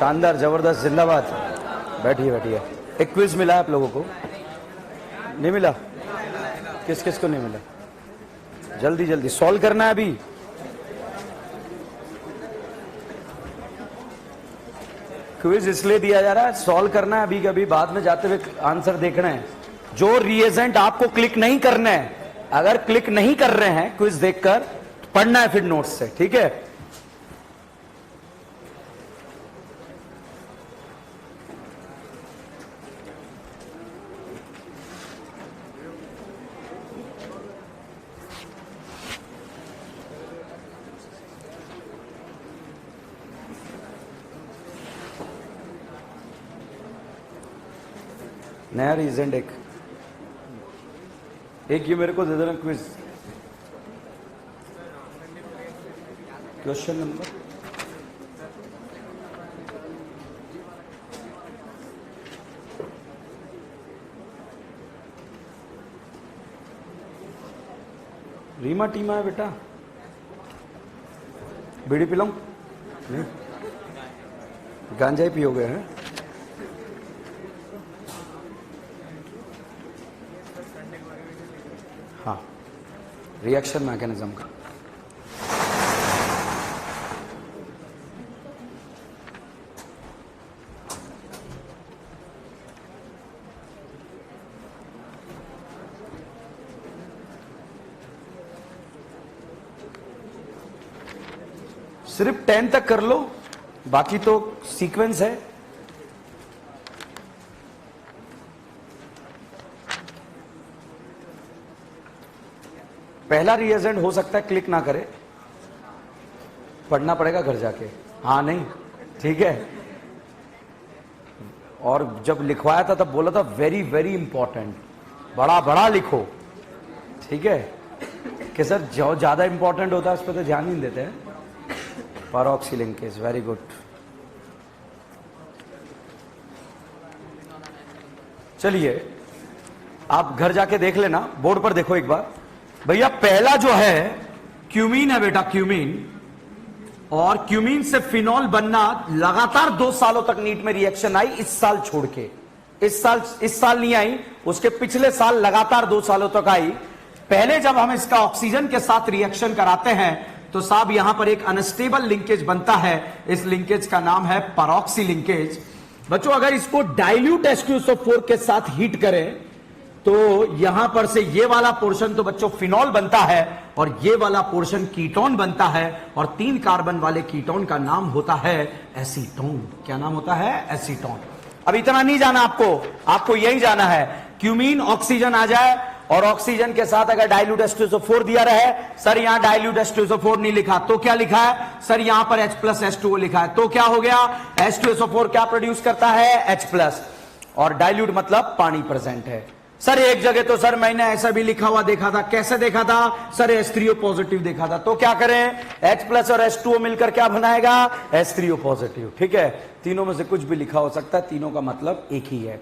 शानदार, जबरदस्त, जिंदाबाद। बैठिए बैठिए। एक क्विज मिला है आप लोगों को? नहीं मिला? किस किस को नहीं मिला? जल्दी जल्दी सॉल्व करना है अभी। क्विज इसलिए दिया जा रहा है, सॉल्व करना है अभी, कभी बाद में जाते हुए आंसर देखना है। जो रिएजेंट आपको क्लिक नहीं करना है, अगर क्लिक नहीं कर रहे हैं क्विज देखकर, पढ़ना है फिर नोट्स से, ठीक है? नया रीजेंट एक ये मेरे को दे देना क्विज। क्वेश्चन नंबर रीमा टीमा है बेटा। बीड़ी पिलाऊं? नहीं, गांजा ही पियोगे हैं? हाँ, रिएक्शन मैकेनिज्म का। सिर्फ 10 तक कर लो, बाकी तो सीक्वेंस है। पहला रिएजेंट हो सकता है क्लिक ना करे, पढ़ना पड़ेगा घर जाके। हाँ नहीं, ठीक है। और जब लिखवाया था तब बोला था वेरी वेरी इंपॉर्टेंट, बड़ा बड़ा लिखो, ठीक है? कि सर जो ज्यादा इंपॉर्टेंट होता है उस पर तो ध्यान नहीं देते हैं। पैरोक्सी लिंकेज, वेरी गुड। चलिए आप घर जाके देख लेना, बोर्ड पर देखो एक बार। भैया पहला जो है क्यूमीन है बेटा, क्यूमीन। और क्यूमीन से फिनॉल बनना लगातार 2 सालों तक नीट में रिएक्शन आई, इस साल छोड़ के। इस साल नहीं आई, उसके पिछले साल लगातार 2 सालों तक आई। पहले जब हम इसका ऑक्सीजन के साथ रिएक्शन कराते हैं तो साहब यहां पर एक अनस्टेबल लिंकेज बनता है। इस लिंकेज का नाम है पैरोक्सी लिंकेज। बच्चों अगर इसको डाइल्यूट H2SO4 के साथ हीट करें तो यहां पर से ये वाला पोर्शन तो बच्चों फिनॉल बनता है और ये वाला पोर्शन कीटोन बनता है। और 3 कार्बन वाले कीटोन का नाम होता है एसीटोन। क्या नाम होता है? एसीटोन। अब इतना नहीं जाना आपको यही जाना है, क्यूमीन ऑक्सीजन आ जाए और ऑक्सीजन के साथ अगर डाइल्यूट H2SO4 दिया रहे। सर यहां डाइल्यूट H2SO4 नहीं लिखा तो क्या लिखा है? सर यहां पर H+H2O लिखा है तो क्या हो गया? H2SO4 क्या प्रोड्यूस करता है? H+। और डाइल्यूट मतलब पानी प्रेजेंट है। सर एक जगह तो सर मैंने ऐसा भी लिखा हुआ देखा था। कैसे देखा था? सर H3O पॉजिटिव देखा था। तो क्या करें? H+ और H2O मिलकर क्या बनाएगा? H3O positive. ठीक है, तीनों में से कुछ भी लिखा हो सकता है, तीनों का मतलब एक ही है।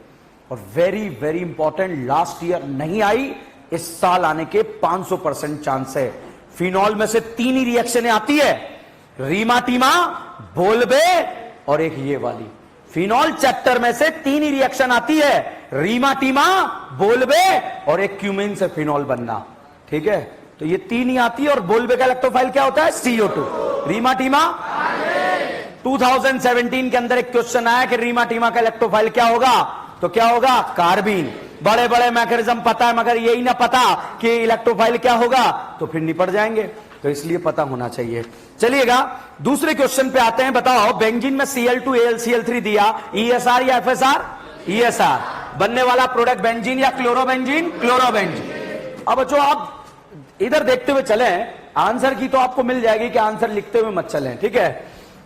और very very important, last year नहीं आई, इस साल आने के 500% चांस है। फिनॉल में से 3 ही रिएक्शनें आती है, रीमाटीमा, बोलबे और एक ये वाली। फिनॉल चैप्टर में से 3 ही रिएक्शन आती है, रीमाटीमा, बोलबे और एक क्यूमीन से फिनॉल बनना। ठीक है, तो ये 3 ही आती है। और बोलबे का इलेक्ट्रोफाइल क्या होता है? CO2। रीमाटीमा 2017 के अंदर एक क्वेश्चन आया कि रीमाटीमा का इलेक्ट्रोफाइल क्या होगा? तो क्या होगा? कार्बीन। बड़े बड़े मैकेनिज्म पता है, मगर यही ना पता कि इलेक्ट्रोफाइल क्या होगा, तो फिर निपट जाएंगे। तो इसलिए पता होना चाहिए। चलिएगा दूसरे क्वेश्चन पे आते हैं। बताओ बेंजीन में Cl2 AlCl3 दिया, ESR या FSR? ESR। बनने वाला प्रोडक्ट बेंजीन या क्लोरोबेंजीन? क्लोरोबेंजीन। अब बच्चों आप इधर देखते हुए चले, आंसर की तो आपको मिल जाएगी कि आंसर लिखते हुए मत चलें। ठीक है,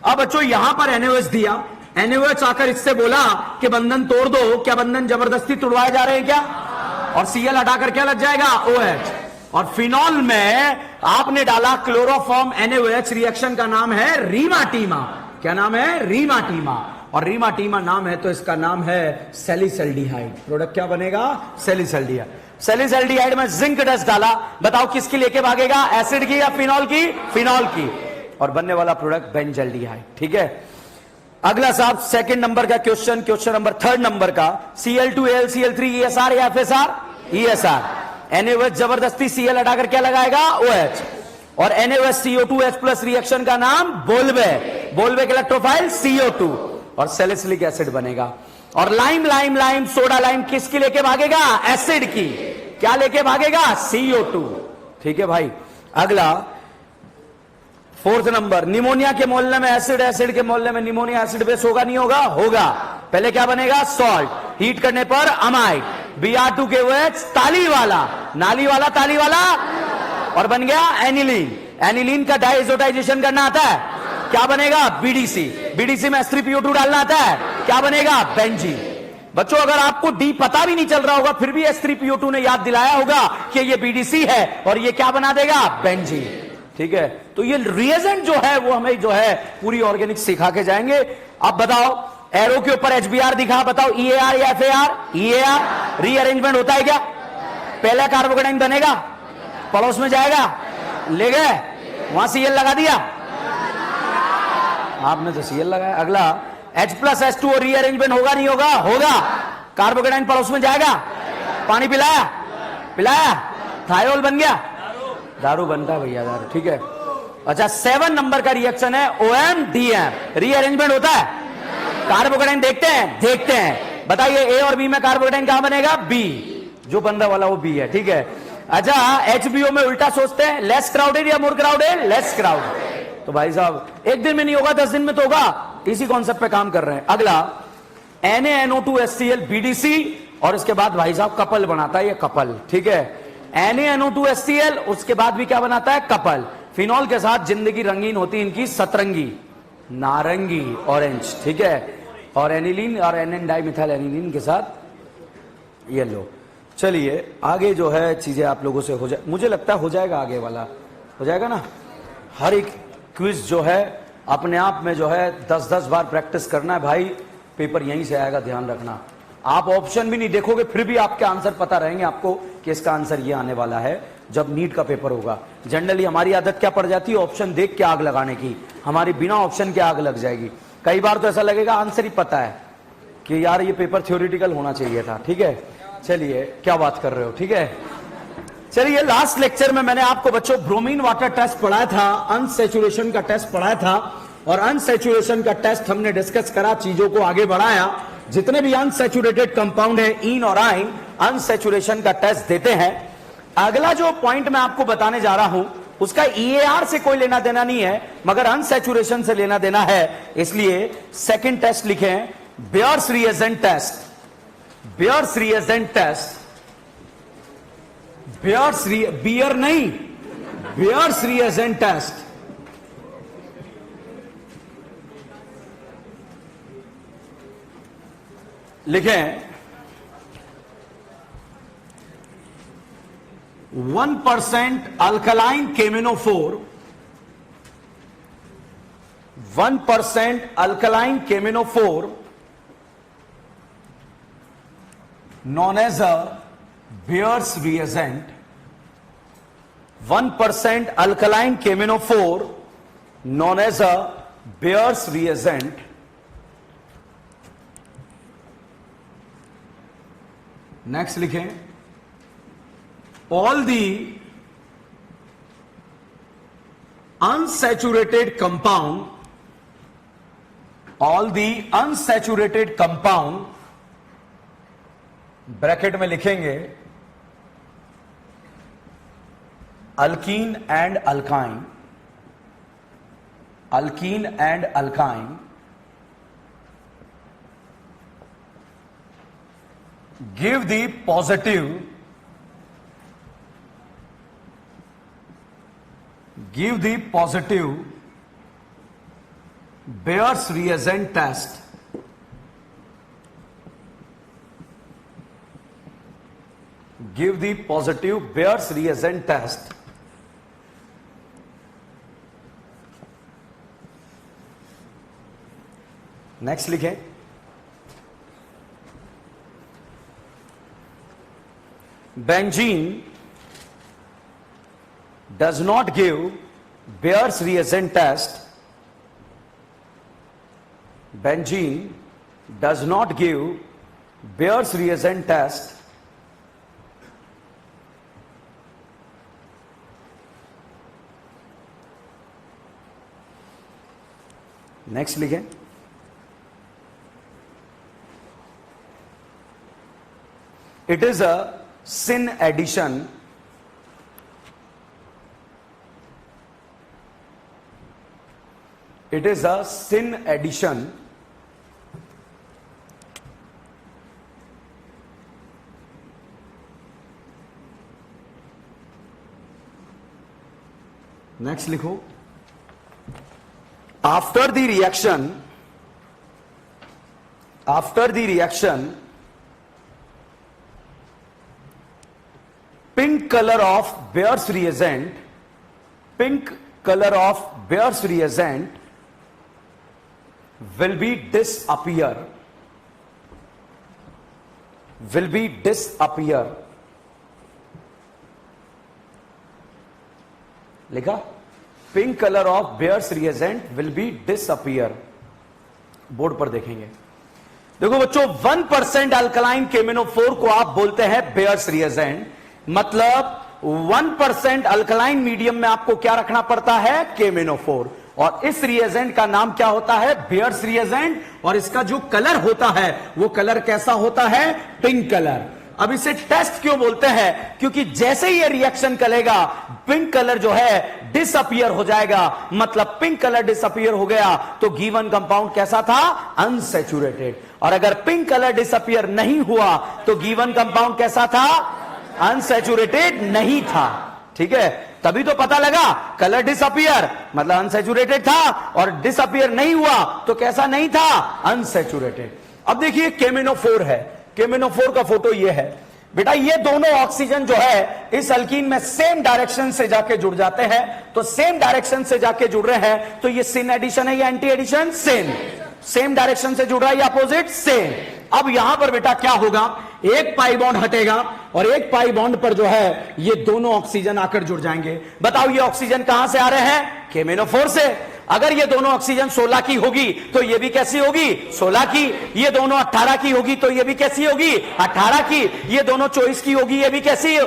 अब बच्चों यहां पर NaOH दिया, NaOH आकर इससे बोला कि बंधन तोड़ दो। क्या बंधन जबरदस्ती तोड़वाए जा रहे हैं क्या? और Cl हटाकर क्या लग जाएगा? OH। और फिनॉल में आपने डाला क्लोरोफॉर्म NaOH, रिएक्शन का नाम है रीमाटीमा। क्या नाम है? रीमाटीमा। और रीमाटीमा नाम है तो इसका नाम है सैलिसल्डिहाइड। प्रोडक्ट क्या बनेगा? सैलिसल्डिहाइड। सैलिसल्डिहाइड में जिंक डस्ट डाला, बताओ किसकी लेके भागेगा? एसिड की या फिनॉल की? फिनॉल की। और बनने वाला प्रोडक्ट बेंजल्डिहाइड। ठीक है, अगला साहब सेकंड नंबर का question, question number third number का, Cl2Al Cl3 ESR या FSR? ESR। NaOH जबरदस्ती Cl हटाकर क्या लगाएगा? OH। और NaOH CO2H प्लस रिएक्शन का नाम बोल्वे, बोल्वे के इलेक्ट्रोफाइल CO2 और सैलिसिलिक एसिड बनेगा। और lime lime lime soda lime किसकी लेके भागेगा? एसिड की। क्या लेके भागेगा? CO2। ठीक है भाई। अगला फोर्थ नंबर, निमोनिया के मोलने में एसिड, एसिड के मोलने में निमोनिया, एसिड बेस होगा नहीं होगा? होगा। पहले क्या बनेगा? सॉल्ट, हीट करने पर अमाइड, Br2 के OH ताली वाला, नाली वाला ताली वाला, और बन गया एनिलीन। एनिलीन का डाइएजोटाइजेशन करना आता है, क्या बनेगा? BDC। BDC में H3PO2 डालना आता है, क्या बनेगा? बेंजीन। बच्चों अगर आपको डी पता भी नहीं चल रहा होगा फिर भी H3PO2 ने याद दिलाया होगा कि ये BDC है और ये क्या बना देगा? बेंजीन। ठीक है, तो ये रिएजेंट जो है वो हमें जो है पूरी ऑर्गेनिक सिखा के जाएंगे। अब बताओ, एरो के ऊपर HBr दिखा, बताओ EAR या FAR? EAR। रीअरेंजमेंट होता है क्या? पहला कार्बोकेटाइन बनेगा, पड़ोस में जाएगा, ले गए, वहां Cl लगा दिया, आपने तो Cl लगाया। अगला H+H2O रीअरेंजमेंट होगा नहीं होगा? होगा। कार्बोकेटाइन पड़ोस में जाएगा, पानी पिलाया, पिलाया, थायोल बन गया, दारू बनता है भैया, दारू। ठीक है। अच्छा 7 नंबर का रिएक्शन है OM-DM। रीअरेंजमेंट होता है? कार्बोकेटाइन देखते हैं, देखते हैं। बताइए A और B में कार्बोकेटाइन कहां बनेगा? B। जो बनने वाला वो B है। ठीक है। अच्छा HBO में उल्टा सोचते हैं, लेस क्राउडेड या मोर क्राउडेड? Less crowded. तो भाई साहब एक दिन में नहीं होगा, 10 दिन में तो होगा। इसी कॉन्सेप्ट पे काम कर रहे हैं। अगला NaNO2HCl BDC और इसके बाद भाई साहब कपल बनाता है, ये कपल। ठीक है, NaNO2HCl, उसके बाद भी क्या बनाता है? कपल। फिनॉल के साथ जिंदगी रंगीन होती है इनकी, सतरंगी, नारंगी, ऑरेंज। ठीक है, और एनिलीन और NN डाइमिथाइल एनिलीन के साथ येलो। चलिए आगे जो है चीजें आप लोगों से हो जाए, मुझे लगता है हो जाएगा, आगे वाला हो जाएगा ना। हर एक क्विज जो है अपने आप में जो है 10-10 बार प्रैक्टिस करना है भाई, पेपर यहीं से आएगा, ध्यान रखना। आप ऑप्शन भी नहीं देखोगे फिर भी आपके आंसर पता रहेंगे आपको कि इसका आंसर ये आने वाला है जब नीट का पेपर होगा। जनरली हमारी आदत क्या पड़ जाती है? ऑप्शन देख के आग लगाने की, हमारी बिना ऑप्शन के आग लग जाएगी। कई बार तो ऐसा लगेगा आंसर ही पता है कि यार ये पेपर थ्योरेटिकल होना चाहिए था। ठीक है, चलिए क्या बात कर रहे हो। ठीक है, चलिए लास्ट लेक्चर में मैंने आपको बच्चों ब्रोमीन वाटर टेस्ट पढ़ाया था, अनसैचुरेशन का टेस्ट पढ़ाया था, और अनसैचुरेशन का टेस्ट हमने डिस्कस करा, चीजों को आगे बढ़ाया। जितने भी अनसैचुरेटेड कंपाउंड है, इन और आइन, अनसैचुरेशन का टेस्ट देते हैं। अगला जो पॉइंट मैं आपको बताने जा रहा हूं उसका EAR से कोई लेना देना नहीं है, मगर अनसैचुरेशन से लेना देना है। इसलिए सेकंड टेस्ट लिखें, Baeyer's reagent test. Baeyer's reagent test, beer नहीं, बेयर्स रिएजेंट टेस्ट। लिखें 1% अल्कलाइन केमिनोफोर, 1% अल्कलाइन केमिनोफोर known as a Beer's reagent, 1% alkaline KMnO4 known as a Beer's reagent, next लिखें all the unsaturated compound, all the unsaturated compound, bracket में लिखेंगे alkene and alkyne, alkene and alkyne, give the positive, give the positive Baeyer's reagent test, give the positive Beer's reagent test. Next लिखें benzene does not give Beer's reagent test, benzene does not give Bayer's reagent test next लिखें, it is a sin addition next लिखो, after the reaction pink color of Bayer's reagent will be disappear लिखा, pink colour of bears reagent will be disappear. Board पर देखेंगे, देखो बच्चों 1% alkaline केमिनोफोर को आप बोलते हैं बेयर्स रिएजेंट, मतलब 1% अल्कलाइन मीडियम में आपको क्या रखना पड़ता है, केमिनोफोर, और इस रिएजेंट का नाम क्या होता है, बेयर्स रिएजेंट, और इसका जो कलर होता है वो कलर कैसा होता है, पिंक कलर। अब इसे टेस्ट क्यों बोलते हैं, क्योंकि जैसे ही ये रिएक्शन करेगा पिंक कलर जो है डिसअपियर हो जाएगा, मतलब पिंक कलर डिसअपियर हो गया तो गिवन कंपाउंड कैसा था, अनसैचुरेटेड, और अगर पिंक कलर डिसअपियर नहीं हुआ तो गिवन कंपाउंड कैसा था, अनसैचुरेटेड नहीं था। ठीक है, तभी तो पता लगा कलर डिसअपियर मतलब अनसैचुरेटेड था, और डिसअपियर नहीं हुआ तो कैसा नहीं था, अनसैचुरेटेड। अब देखिए केमिनोफोर है, केमिनोफोर का फोटो ये है बेटा, ये दोनों ऑक्सीजन जो है इस अल्कीन में सेम डायरेक्शन से जाके जुड़ जाते हैं, तो सेम डायरेक्शन से जाके जुड़ रहे हैं, तो ये सिन एडिशन है या एंटी एडिशन, सेम डायरेक्शन से जुड़ रहा है या अपोजिट, सेम। अब यहां पर बेटा क्या होगा, एक पाई बॉन्ड हटेगा और एक पाई बॉन्ड पर जो है ये दोनों ऑक्सीजन आकर जुड़ जाएंगे। बताओ ये ऑक्सीजन कहां से आ रहे हैं, केमिनोफोर से। अगर ये दोनों ऑक्सीजन 16 की होगी तो ये भी कैसी होगी, 16 की। ये दोनों 18 की होगी तो ये भी कैसी होगी, 18 की। ये दोनों 24 की होगी, ये भी कैसी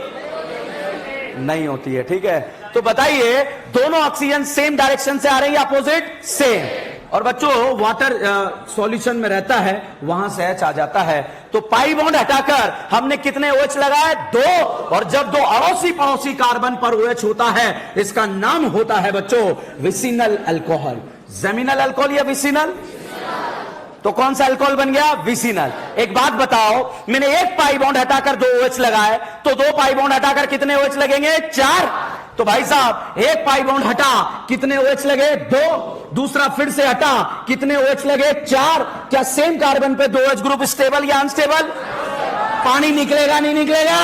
नहीं होती है। ठीक है, तो बताइए दोनों ऑक्सीजन सेम डायरेक्शन से आ रहे हैं या अपोजिट, सेम। और बच्चों वाटर सॉल्यूशन में रहता है, वहां से H आ जाता है, तो पाई बॉन्ड हटाकर हमने कितने OH लगाए, 2, और जब दो अड़ोसी पड़ोसी कार्बन पर OH होता है इसका नाम होता है बच्चों विसिनल अल्कोहल। जेमिनल अल्कोहल या विसिनल, तो कौन सा अल्कोहल बन गया, विसिनल। एक बात बताओ, मैंने एक पाई बॉन्ड हटाकर 2 OH लगाए, तो 2 पाई बॉन्ड हटाकर कितने OH लगेंगे, 4। तो भाई साहब एक पाई बॉन्ड हटा कितने OH लगे, 2। दूसरा फिर से हटा कितने OH लगे, 4। क्या सेम कार्बन पे 2 OH ग्रुप स्टेबल या अनस्टेबल, पानी निकलेगा नहीं निकलेगा,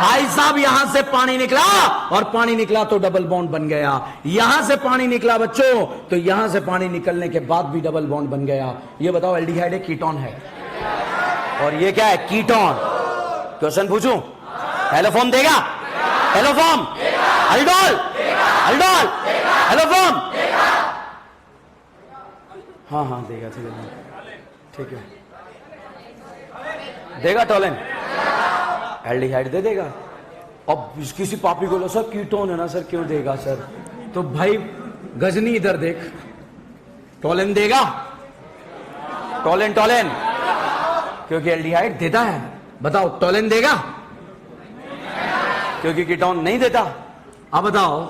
भाई साहब यहां से पानी निकला और पानी निकला तो डबल बॉन्ड बन गया। यहां से पानी निकला बच्चों तो यहां से पानी निकलने के बाद भी डबल बॉन्ड बन गया। ये बताओ एल्डिहाइड एक कीटोन है और ये क्या है, कीटोन। क्वेश्चन पूछूं, हेलोफॉर्म देगा, हेलोफॉर्म, अल्डोल, अल्डोल, हेलोफॉर्म, हाँ हाँ देगा, ठीक है देगा, टोलेन एल्डिहाइड दे देगा। अब किसी पापी को लो सर कीटोन है ना सर, क्यों देगा सर, तो भाई गजनी इधर देख, टोलेन देगा, टोलेन टोलेन, क्योंकि एल्डिहाइड देता है। बताओ टोलेन देगा क्योंकि कीटोन नहीं देता। अब बताओ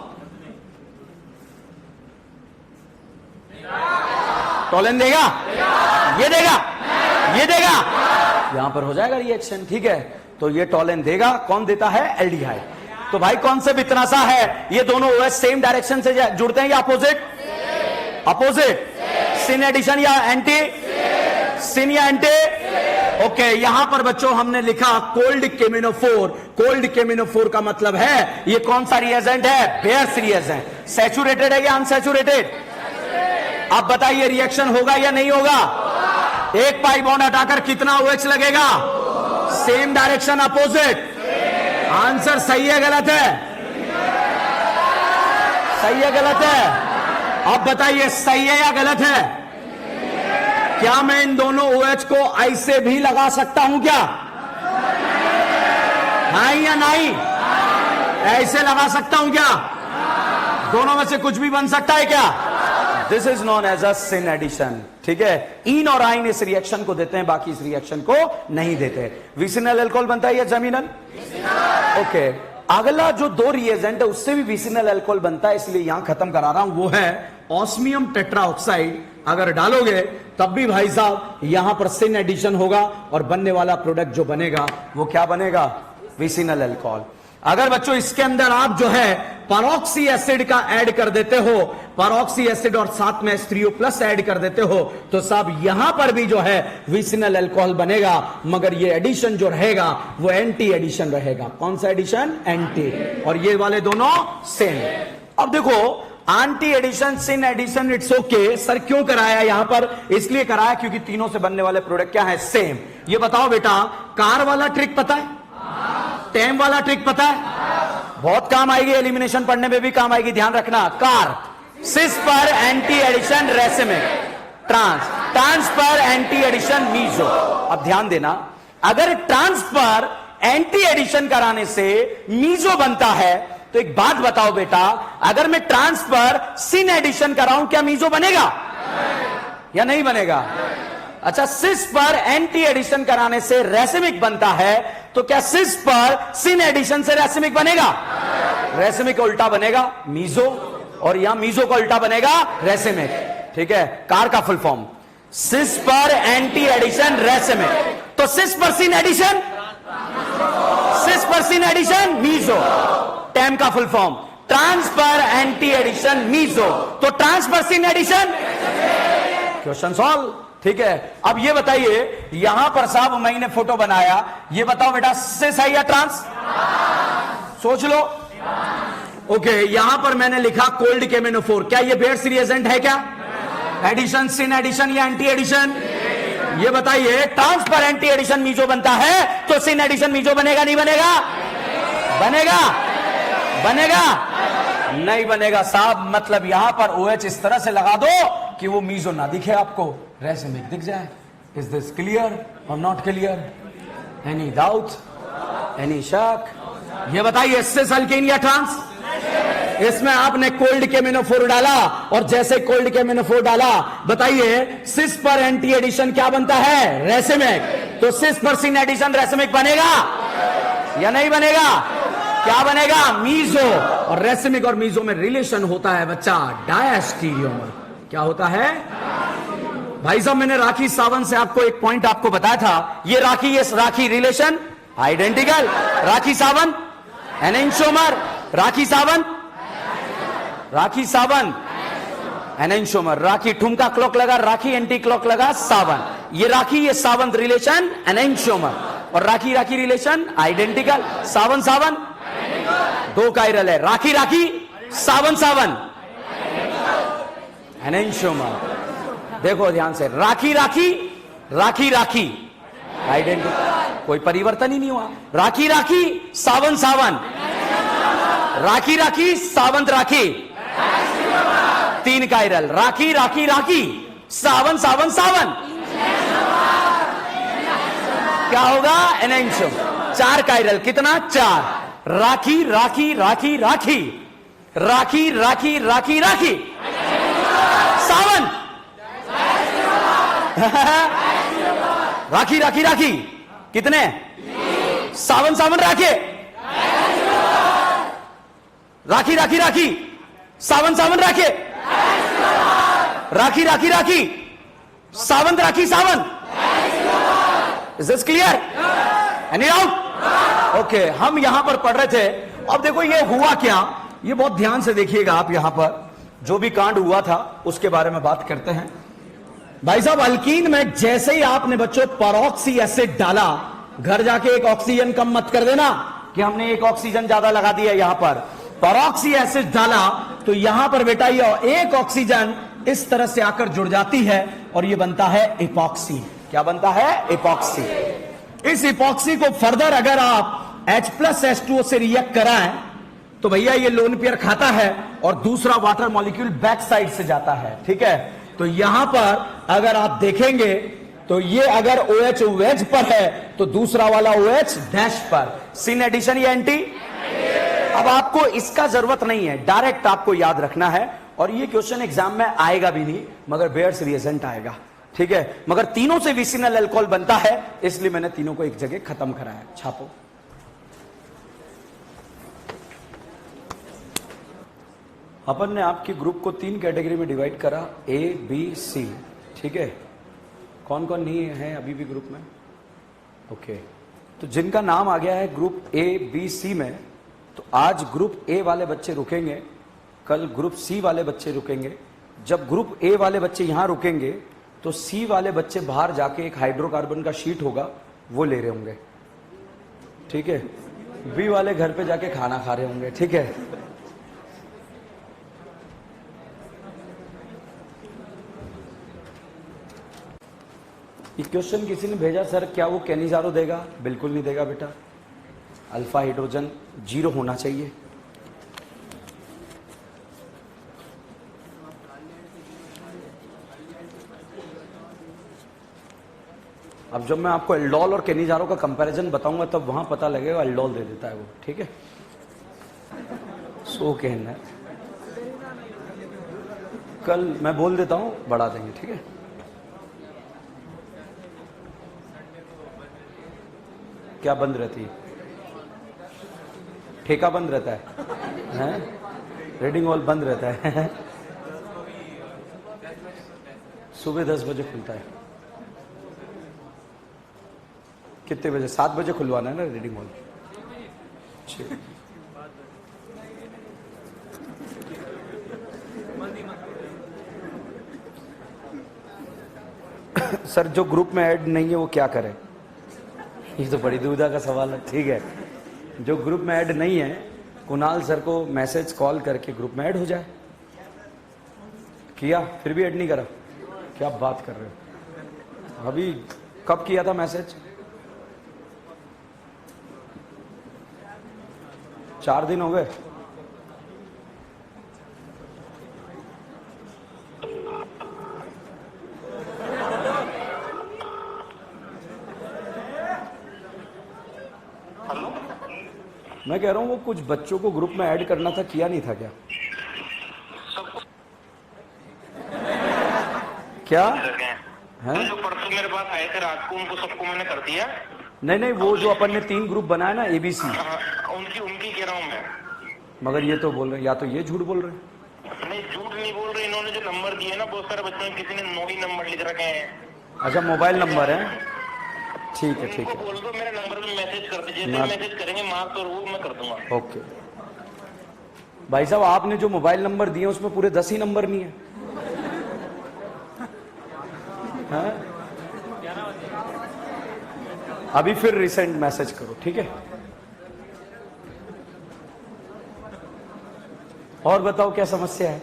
टोलेन देगा, ये देगा, ये देगा, यहां पर हो जाएगा रिएक्शन। ठीक है, तो ये टोलेन देगा, कौन देता है, एल्डिहाइड। तो भाई कौन से इतना सा है, ये दोनों OH सेम डायरेक्शन से जुड़ते हैं या अपोजिट, अपोजिट, सिन एडिशन या एंटी, सिन या एंटी। ओके, यहां पर बच्चों हमने लिखा कोल्ड केमिनोफोर। कोल्ड केमिनोफोर का मतलब है ये कौन सा रिएजेंट है, बेयर्स रिएजेंट। सैचुरेटेड है या अनसैचुरेटेड, अब बताइए रिएक्शन होगा या नहीं होगा। एक पाई बॉन्ड हटाकर कितना OH लगेगा, सेम डायरेक्शन अपोजिट। आंसर सही है गलत है, सही है गलत है, अब बताइए सही है या गलत है। क्या मैं इन दोनों OH को ऐसे भी लगा सकता हूं क्या? हाँ या नहीं? ऐसे लगा सकता हूं क्या? दोनों में से कुछ भी बन सकता है क्या? This is known as a syn addition. ठीक है, इन और आइन इस रिएक्शन को देते हैं, बाकी इस रिएक्शन को नहीं देते। विसिनल अल्कोहल बनता है या जमीनल? ओके, अगला जो दो रिएजेंट है उससे भी विसिनल अल्कोहल बनता है, इसलिए यहां खत्म करा रहा हूं। वो है ऑस्मियम टेट्राऑक्साइड। अगर डालोगे तब भी भाई साहब यहां पर सिन एडिशन होगा और बनने वाला प्रोडक्ट जो बनेगा वो क्या बनेगा? Vicinal alcohol. अगर बच्चों इसके अंदर आप जो है परऑक्सी एसिड का ऐड कर देते हो, परऑक्सी एसिड और साथ में H3O प्लस ऐड कर देते हो, तो साहब यहां पर भी जो है विसिनल अल्कोहल बनेगा, मगर ये एडिशन जो रहेगा वो एंटी एडिशन रहेगा। कौन सा एडिशन? एंटी। और ये वाले दोनों सेम। अब देखो, anti addition, syn addition, it's okay. Sir क्यों कराया यहां पर? इसलिए कराया क्योंकि तीनों से बनने वाले प्रोडक्ट क्या है? सेम। ये बताओ बेटा, कार वाला ट्रिक पता है? टेम वाला ट्रिक पता है? बहुत काम आएगी, एलिमिनेशन पढ़ने में भी काम आएगी, ध्यान रखना। कार सिस पर एंटी एडिशन रेसिमिक, ट्रांस पर एंटी एडिशन मीजो। अब ध्यान देना, अगर ट्रांस पर एंटी एडिशन कराने से मीजो बनता है तो एक बात बताओ बेटा, अगर मैं ट्रांस पर सिन एडिशन कराऊं क्या मीजो बनेगा या नहीं बनेगा? अच्छा, सिस पर एंटी एडिशन कराने से रेसिमिक बनता है, तो क्या सिस पर सिन एडिशन से रेसिमिक बनेगा? रेसिमिक का उल्टा बनेगा मीजो, और यहां मीजो का उल्टा बनेगा रेसिमिक। ठीक है, कार का फुल फॉर्म सिस पर एंटी एडिशन रेसिमिक, तो सिस पर सिन एडिशन, सिस पर सिन एडिशन मीजो। टेम का फुल फॉर्म ट्रांस पर एंटी एडिशन मीजो, तो ट्रांस पर सिन एडिशन। Question solve. ठीक है, अब ये बताइए, यहां पर साहब मैंने फोटो बनाया, ये बताओ बेटा सिस है या ट्रांस? सोच लो। ओके, यहां पर मैंने लिखा कोल्ड केमिनोफोर, क्या ये बेयर्स रिएजेंट है क्या? एडिशन, सिन एडिशन या एंटी एडिशन? ये बताइए, ट्रांस पर एंटी एडिशन मीजो बनता है तो सिन एडिशन मीजो बनेगा नहीं बनेगा? बनेगा? बनेगा? नहीं बनेगा साहब। मतलब यहां पर OH इस तरह से लगा दो कि वो मीजो ना दिखे आपको, रेसिमिक दिख जाए। इज दिस क्लियर और not clear? Any doubt, any शक? ये बताइए, सिस अल्केन या ट्रांस? इसमें आपने कोल्ड केमिनोफोर डाला, और जैसे कोल्ड केमिनोफोर डाला, बताइए सिस पर एंटी एडिशन क्या बनता है? रेसिमिक। तो सिस पर सिन एडिशन रेसिमिक बनेगा या नहीं बनेगा? क्या बनेगा? मीजो। और रेसिमिक और मीजो में रिलेशन होता है बच्चा डायस्टीरियोमर। क्या होता है भाई साहब? मैंने राखी सावंत से आपको एक पॉइंट आपको बताया था, ये राखी relation identical. Rakhi Sawant enantiomer, Rakhi Sawant enantiomer, राखी ठुमका क्लॉक लगा, राखी एंटी क्लॉक लगा, सावंत। ये राखी, ये सावंत रिलेशन एनेंशोमर, और राखी रिलेशन आइडेंटिकल। सावंत दो कायरल है, राखी सावंत एनेंशोमर। देखो ध्यान से, राखी आइडेंटिकल, कोई परिवर्तन ही नहीं हुआ। राखी सावंत राखी सावंत राखी, तीन कायरल, राखी सावंत क्या होगा? एनेंशोमर। चार कायरल, कितना? चार। राखी सावंत राखी कितने? सावंत राखे, राखी सावंत राखे, Rakhi Sawant is this clear? Any doubt? Okay, हम यहां पर पढ़ रहे थे। अब देखो ये हुआ क्या, ये बहुत ध्यान से देखिएगा आप। यहां पर जो भी कांड हुआ था उसके बारे में बात करते हैं। भाई साहब, अल्कीन में जैसे ही आपने बच्चों परऑक्सी एसिड डाला, घर जाके एक ऑक्सीजन कम मत कर देना कि हमने एक ऑक्सीजन ज्यादा लगा दिया। यहां पर परऑक्सी एसिड डाला तो यहां पर बेटा ये एक ऑक्सीजन इस तरह से आकर जुड़ जाती है और ये बनता है इपॉक्सी। क्या बनता है? इपॉक्सी। इस इपॉक्सी को फर्दर अगर आप H+H2O से रिएक्ट कराएं तो भैया ये लोन पेयर खाता है और दूसरा वाटर मॉलिक्यूल बैक साइड से जाता है। ठीक है, तो यहां पर अगर आप देखेंगे तो ये अगर OH वेज पर है तो दूसरा वाला OH डैश पर। सिन एडिशन या एंटी? अब आपको इसका जरूरत नहीं है, डायरेक्ट आपको याद रखना है, और ये क्वेश्चन एग्जाम में आएगा भी नहीं, मगर बेयर्स रिएजेंट आएगा, ठीक है। मगर तीनों से विसिनल अल्कोहल बनता है, इसलिए मैंने तीनों को एक जगह खत्म कराया। छापो। अपन ने आपके ग्रुप को 3 कैटेगरी में डिवाइड करा, A, B, C, ठीक है। कौन कौन नहीं है अभी भी ग्रुप में? ओके, तो जिनका नाम आ गया है ग्रुप A, B, C में, तो आज ग्रुप A वाले बच्चे रुकेंगे, कल ग्रुप C वाले बच्चे रुकेंगे। जब ग्रुप A वाले बच्चे यहां रुकेंगे तो C वाले बच्चे बाहर जाके एक हाइड्रोकार्बन का शीट होगा वो ले रहे होंगे, ठीक है। B वाले घर पे जाके खाना खा रहे होंगे, ठीक है। ये क्वेश्चन किसी ने भेजा, सर क्या वो कैनिजारो देगा? बिल्कुल नहीं देगा बेटा, अल्फा हाइड्रोजन 0 होना चाहिए। अब जब मैं आपको एल्डोल और कैनिजारो का कंपैरिजन बताऊंगा तब वहां पता लगेगा एल्डोल दे देता है वो, ठीक है। सो कहना है, कल मैं बोल देता हूं बढ़ा देंगे, ठीक है। क्या बंद रहती? ठेका बंद रहता है, रीडिंग हॉल बंद रहता है। सुबह 10 बजे खुलता है। कितने बजे? 7 बजे खुलवाना है ना रीडिंग हॉल। सर जो ग्रुप में ऐड नहीं है वो क्या करे? ये तो बड़ी दुविधा का सवाल है, ठीक है। जो ग्रुप में ऐड नहीं है, कुणाल सर को मैसेज कॉल करके ग्रुप में ऐड हो जाए। किया, फिर भी ऐड नहीं करा? क्या बात कर रहे हो? अभी कब किया था मैसेज? 4 दिन हो गए। मैं कह रहा हूं वो कुछ बच्चों को ग्रुप में ऐड करना था, किया नहीं था क्या? क्या है? जो परसों मेरे पास आए थे रात को, उनको सबको मैंने कर दिया। नहीं, वो जो अपन ने 3 ग्रुप बनाया ना ABC, उनकी कह रहा हूँ मैं। मगर ये तो बोल रहे, या तो ये झूठ बोल रहे। नहीं, झूठ नहीं बोल रहे। इन्होंने जो नंबर दिए ना, बहुत सारे बच्चों ने, किसी ने 9 ही नंबर लिख रखे हैं। अच्छा, मोबाइल नंबर है, ठीक है, ठीक है। बोल दो मेरे नंबर पे मैसेज कर दीजिए, मैसेज करेंगे मार्क्स और वो मैं कर दूंगा। ओके भाई साहब, आपने जो मोबाइल नंबर दिए उसमें पूरे 10 ही नंबर नहीं है, हाँ? अभी फिर रिसेंट मैसेज करो, ठीक है। और बताओ क्या समस्या है?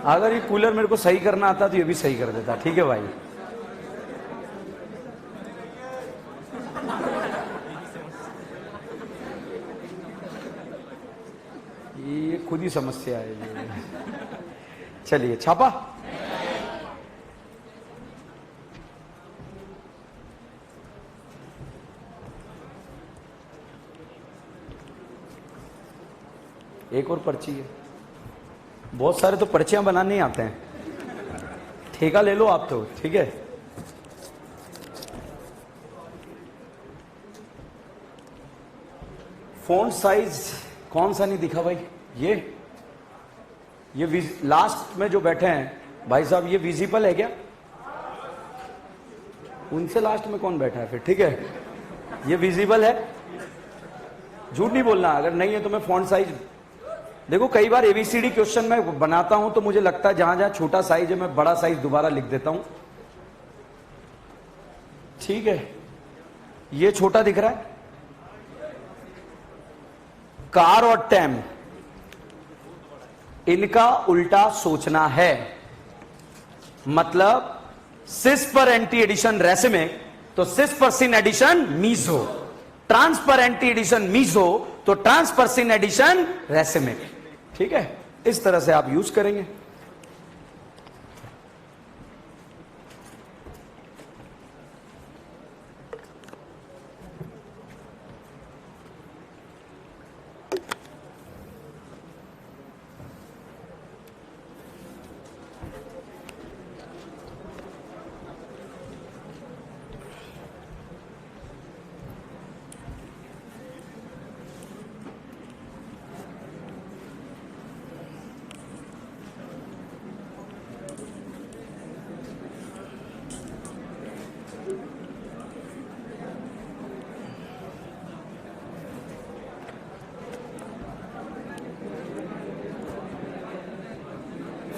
अगर ये कूलर मेरे को सही करना आता तो ये भी सही कर देता, ठीक है भाई। ये खुद ही समस्या है ये। चलिए, छापा। एक और पर्ची है। बहुत सारे तो पर्चियां बनाने नहीं आते हैं, ठेका ले लो आप तो, ठीक है। फॉन्ट साइज कौन सा नहीं दिखा भाई? ये लास्ट में जो बैठे हैं भाई साहब, ये विजिबल है क्या? उनसे लास्ट में कौन बैठा है फिर? ठीक है, ये विजिबल है, झूठ नहीं बोलना। अगर नहीं है तो मैं फॉन्ट साइज देखो, कई बार ABCD क्वेश्चन में बनाता हूं तो मुझे लगता है जहां जहां छोटा साइज है मैं बड़ा साइज दोबारा लिख देता हूं, ठीक है। ये छोटा दिख रहा है। कार और टैम, इनका उल्टा सोचना है। मतलब सिस पर एंटी एडिशन रेसिमिक, तो सिस पर सिन एडिशन मीजो, ट्रांस पर एंटी एडिशन मीजो, तो ट्रांस पर सिन एडिशन रेसिमिक, ठीक है। इस तरह से आप यूज करेंगे।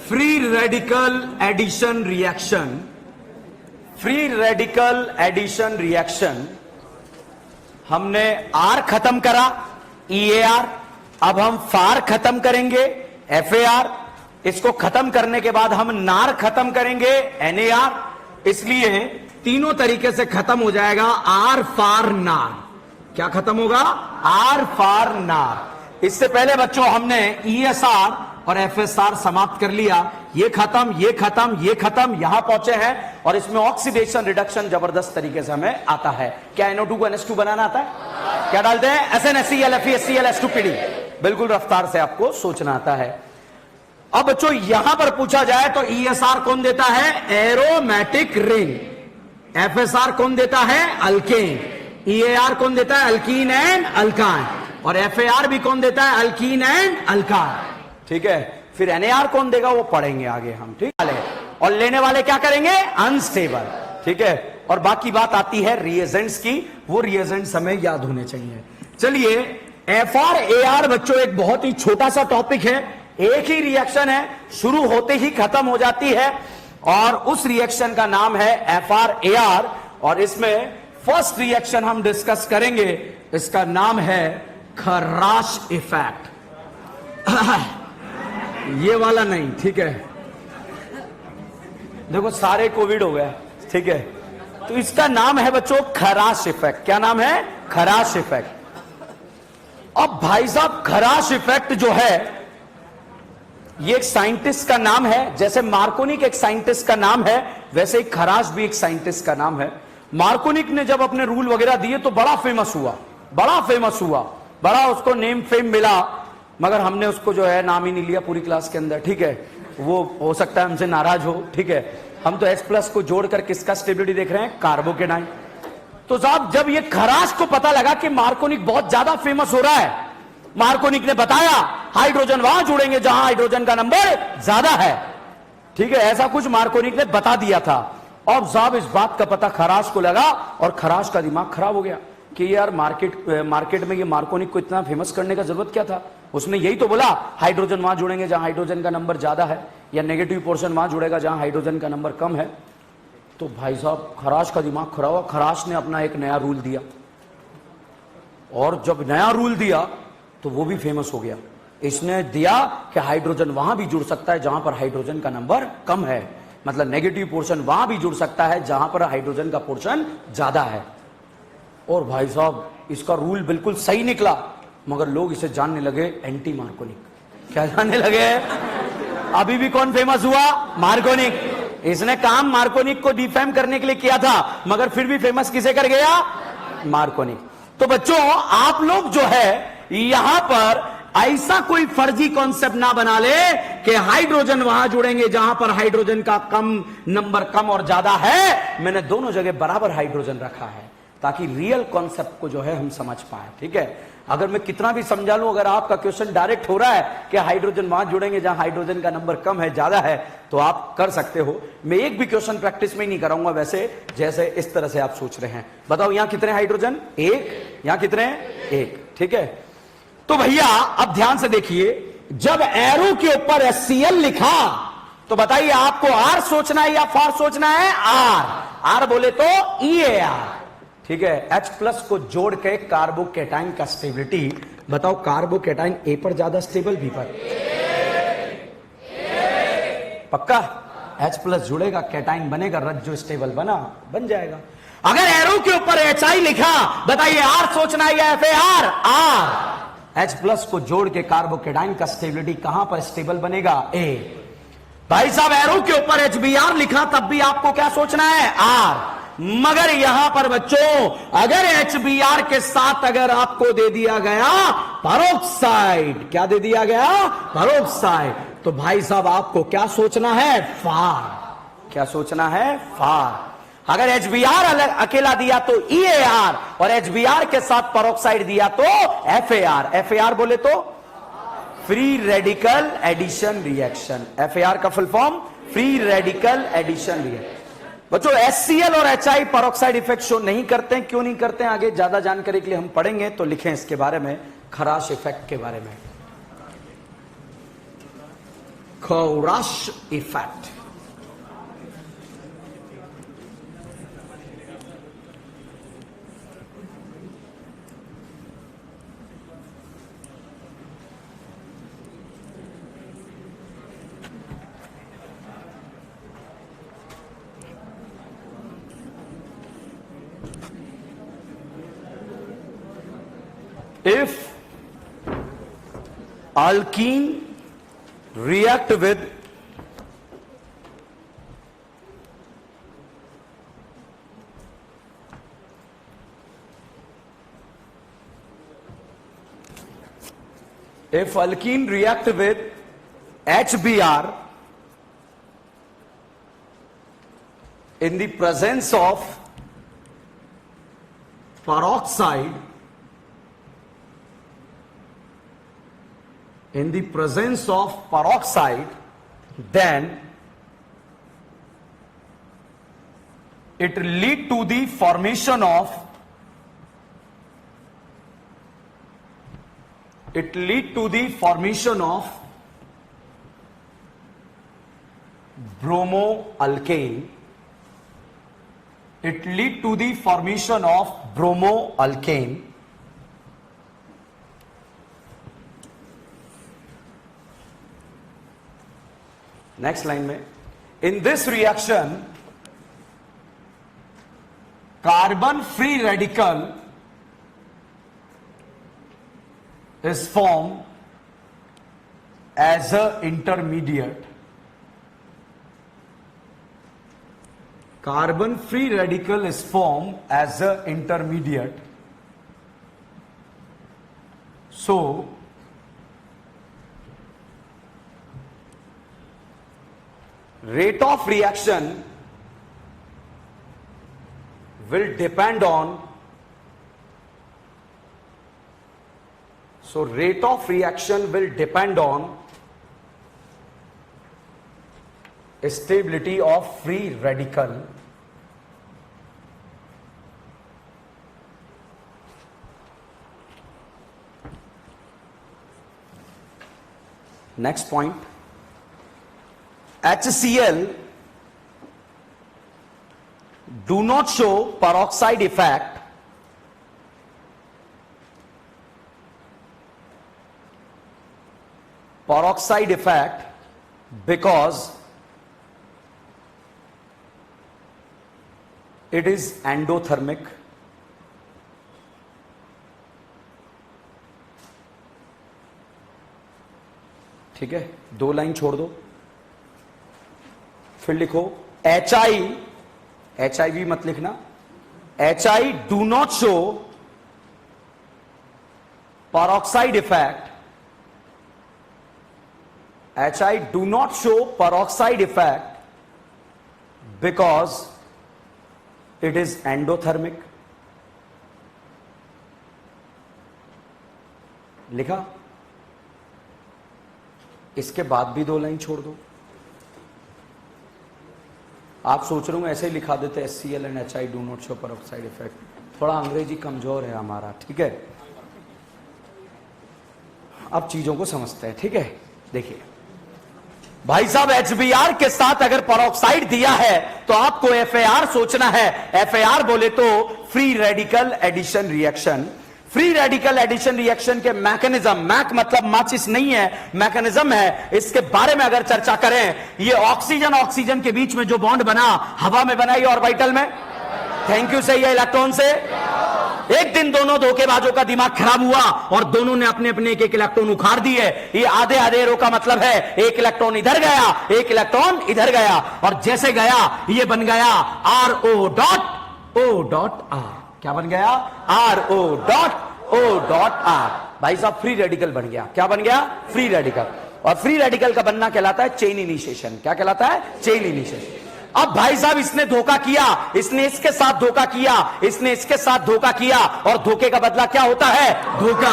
Free radical addition reaction, free radical addition reaction, हमने आर खत्म करा EAR, अब हम फार खत्म करेंगे FAR, इसको खत्म करने के बाद हम नार खत्म करेंगे NAR, इसलिए तीनों तरीके से खत्म हो जाएगा आर फार नार। क्या खत्म होगा? आर फार नार। इससे पहले बच्चों हमने ESR और FSR समाप्त कर लिया। ये खत्म, ये खत्म, ये खत्म, यहां पहुंचे हैं और इसमें ऑक्सीडेशन रिडक्शन जबरदस्त तरीके से हमें आता है। क्या NO2 को NH2 बनाना आता है? क्या डालते हैं? SnHCl FeHCl H2PD। बिल्कुल रफ्तार से आपको सोचना आता है। अब बच्चों यहां पर पूछा जाए तो ESR कौन देता है? Aromatic ring. FSR कौन देता है? अल्केन। EAR कौन देता है? Alkyne and alkyne. और FAR भी कौन देता है? Alkyne and alkyne. ठीक है, फिर NAR कौन देगा वो पढ़ेंगे आगे हम, ठीक है। और लेने वाले क्या करेंगे? अनस्टेबल, ठीक है। और बाकी बात आती है रिएजेंट्स की, वो रिएजेंट्स हमें याद होने चाहिए। चलिए, FR-AR बच्चों एक बहुत ही छोटा सा टॉपिक है, एक ही रिएक्शन है, शुरू होते ही खत्म हो जाती है और उस रिएक्शन का नाम है FR-AR। और इसमें फर्स्ट रिएक्शन हम डिस्कस करेंगे, इसका नाम है खराश इफेक्ट। ये वाला नहीं, ठीक है। देखो सारे कोविड हो गया, ठीक है। तो इसका नाम है बच्चों खराश इफेक्ट। क्या नाम है? खराश इफेक्ट। अब भाई साहब खराश इफेक्ट जो है ये एक साइंटिस्ट का नाम है, जैसे मार्कोनिक एक साइंटिस्ट का नाम है वैसे ही खराश भी एक साइंटिस्ट का नाम है। मार्कोनिक ने जब अपने रूल वगैरह दिए तो बड़ा फेमस हुआ, बड़ा फेमस हुआ, बड़ा उसको नेम फेम मिला, मगर हमने उसको जो है नाम ही नहीं लिया पूरी क्लास के अंदर, ठीक है। वो हो सकता है हमसे नाराज हो, ठीक है। हम तो H+ को जोड़कर किसका स्टेबिलिटी देख रहे हैं? कार्बोकेटाइन। तो साहब जब ये खराश को पता लगा कि मार्कोनिक बहुत ज्यादा फेमस हो रहा है, मार्कोनिक ने बताया हाइड्रोजन वहां जुड़ेंगे जहां हाइड्रोजन का नंबर ज्यादा है, ठीक है। ऐसा कुछ मार्कोनिक ने बता दिया था। और साहब इस बात का पता खराश को लगा और खराश का दिमाग खराब हो गया कि यार मार्केट में ये मार्कोनिक को इतना फेमस करने का जरूरत क्या था। उसने यही तो बोला हाइड्रोजन वहां जुड़ेंगे जहां हाइड्रोजन का नंबर ज्यादा है, या नेगेटिव पोर्शन वहां जुड़ेगा जहां हाइड्रोजन का नंबर कम है। तो भाई साहब खराश का दिमाग खराब हुआ। खराश ने अपना एक नया रूल दिया, और जब नया रूल दिया तो वो भी फेमस हो गया। इसने दिया कि हाइड्रोजन वहां भी जुड़ सकता है जहां पर हाइड्रोजन का नंबर कम है, मतलब नेगेटिव पोर्शन वहां भी जुड़ सकता है जहां पर हाइड्रोजन का पोर्शन ज्यादा है। और भाई साहब इसका रूल बिल्कुल सही निकला, मगर लोग इसे जानने लगे एंटी मार्कोनिक। क्या जानने लगे? अभी भी कौन फेमस हुआ? मार्कोनिक। इसने काम मार्कोनिक को डिफेम करने के लिए किया था, मगर फिर भी फेमस किसे कर गया? मार्कोनिक। तो बच्चों आप लोग जो है यहां पर ऐसा कोई फर्जी कॉन्सेप्ट ना बना ले कि हाइड्रोजन वहां जुड़ेंगे जहां पर हाइड्रोजन का नंबर कम और ज्यादा है। मैंने दोनों जगह बराबर हाइड्रोजन रखा है ताकि रियल कॉन्सेप्ट को जो है हम समझ पाए, ठीक है। अगर मैं कितना भी समझा लूं, अगर आपका क्वेश्चन डायरेक्ट हो रहा है कि हाइड्रोजन वहां जुड़ेंगे जहां हाइड्रोजन का नंबर कम है ज्यादा है, तो आप कर सकते हो। मैं एक भी क्वेश्चन प्रैक्टिस में ही नहीं कराऊंगा वैसे, जैसे इस तरह से आप सोच रहे हैं। बताओ यहां कितने हाइड्रोजन? एक। यहां कितने? एक, ठीक है। तो भैया अब ध्यान से देखिए, जब एरो के ऊपर HCl लिखा तो बताइए आपको R सोचना है या फार सोचना है? R बोले तो EAR, ठीक है। H+ को जोड़ के कार्बोकेटाइन का स्टेबिलिटी बताओ। कार्बोकेटाइन A पर ज्यादा स्टेबल, B पर? पक्का? H+ जुड़ेगा, कैटाइन बनेगा, रज्जो स्टेबल बन जाएगा। अगर एरो के ऊपर HI लिखा बताइए R सोचना है या FAR? R। H प्लस को जोड़ के कार्बोकेटाइन का स्टेबिलिटी कहां पर स्टेबल बनेगा? ए। भाई साहब एरो के ऊपर HBr लिखा तब भी आपको क्या सोचना है? R। मगर यहां पर बच्चों अगर HBr के साथ अगर आपको दे दिया गया पेरोक्साइड, क्या दे दिया गया? पेरोक्साइड, तो भाई साहब आपको क्या सोचना है? फार। क्या सोचना है? फार। अगर HBr अकेला दिया तो EAR और HBr के साथ पेरोक्साइड दिया तो FAR। FAR बोले तो free radical addition reaction. FAR का full form free radical addition reaction. बच्चों HCl और HI पेरोक्साइड इफेक्ट शो नहीं करते हैं। क्यों नहीं करते हैं? आगे ज्यादा जानकारी के लिए हम पढ़ेंगे, तो लिखें इसके बारे में, खराश इफेक्ट के बारे में। खराश effect. If alkene react with HBr in the presence of peroxide, then it lead to the formation of bromoalkane. It lead to the formation of bromoalkane. Next line में, in this reaction carbon free radical is form as a intermediate. Carbon free radical is form as a intermediate. So rate of reaction will depend on stability of free radical. Next point, HCl do not show peroxide effect because it is endothermic. ठीक है, 2 line छोड़ दो, फिर लिखो HIV मत लिखना, HI do not show peroxide effect, HI do not show peroxide effect because it is endothermic. लिखा, इसके बाद भी 2 लाइन छोड़ दो। आप सोच रहे हो ऐसे ही लिखा देते HCl and HI do not show peroxide effect. थोड़ा अंग्रेजी कमजोर है हमारा, ठीक है। अब चीजों को समझते हैं, ठीक है। देखिए भाई साहब, HBr के साथ अगर पेरोक्साइड दिया है तो आपको FAR सोचना है। FAR बोले तो free radical addition reaction. Free radical addition reaction के मैकेनिज्म, मैक मतलब माचिस नहीं है, मैकेनिज्म है, इसके बारे में अगर चर्चा करें, ये ऑक्सीजन के बीच में जो बॉन्ड बना, हवा में बना या ऑर्बिटल में? थैंक यू, सही है। इलेक्ट्रॉन से एक दिन दोनों धोखेबाजों का दिमाग खराब हुआ और दोनों ने अपने अपने एक इलेक्ट्रॉन उखाड़ दिए। ये आधे आधे रो का मतलब है एक इलेक्ट्रॉन इधर गया, एक इलेक्ट्रॉन इधर गया, और जैसे गया ये बन गया RO.O.R। क्या बन गया? RO.O.R। भाई साहब फ्री रेडिकल बन गया। क्या बन गया? Free radical. और फ्री रेडिकल का बनना कहलाता है चेन इनिशिएशन। क्या कहलाता है? Chain initiation. अब भाई साहब इसने धोखा किया, इसने इसके साथ धोखा किया, इसने इसके साथ धोखा किया, और धोखे का बदला क्या होता है? धोखा।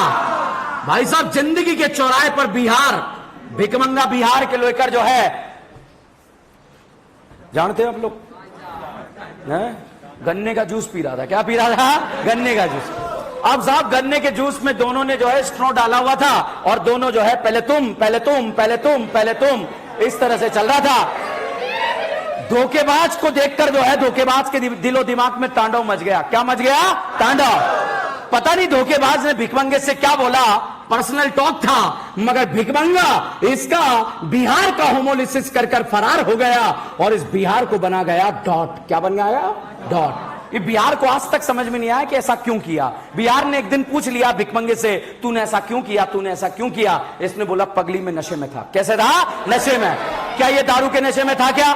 भाई साहब जिंदगी के चौराहे पर बिहार, भिकमंगा बिहार के लेकर जो है, जानते हैं आप लोग, गन्ने का जूस पी रहा था। क्या पी रहा था? गन्ने का जूस। अब साहब गन्ने के जूस में दोनों ने जो है स्ट्रॉ डाला हुआ था, और दोनों जो है पहले तुम पहले तुम पहले तुम पहले तुम, इस तरह से चल रहा था। धोखेबाज को देखकर जो है धोखेबाज के दिलो दिमाग में तांडव मच गया। क्या मच गया? तांडव। पता नहीं धोखेबाज ने भिकमंगे से क्या बोला, पर्सनल टॉक था, मगर भिकमंगा इसका बिहार का होमोलिसिस कर कर फरार हो गया, और इस बिहार को बना गया डॉट। क्या बन गया? डॉट। ये बिहार को आज तक समझ में नहीं आया कि ऐसा क्यों किया। बिहार ने एक दिन पूछ लिया भिकमंगे से, तूने ऐसा क्यों किया, तूने ऐसा क्यों किया? इसने बोला पगली में नशे में था। कैसे था? नशे में। क्या ये दारू के नशे में था क्या?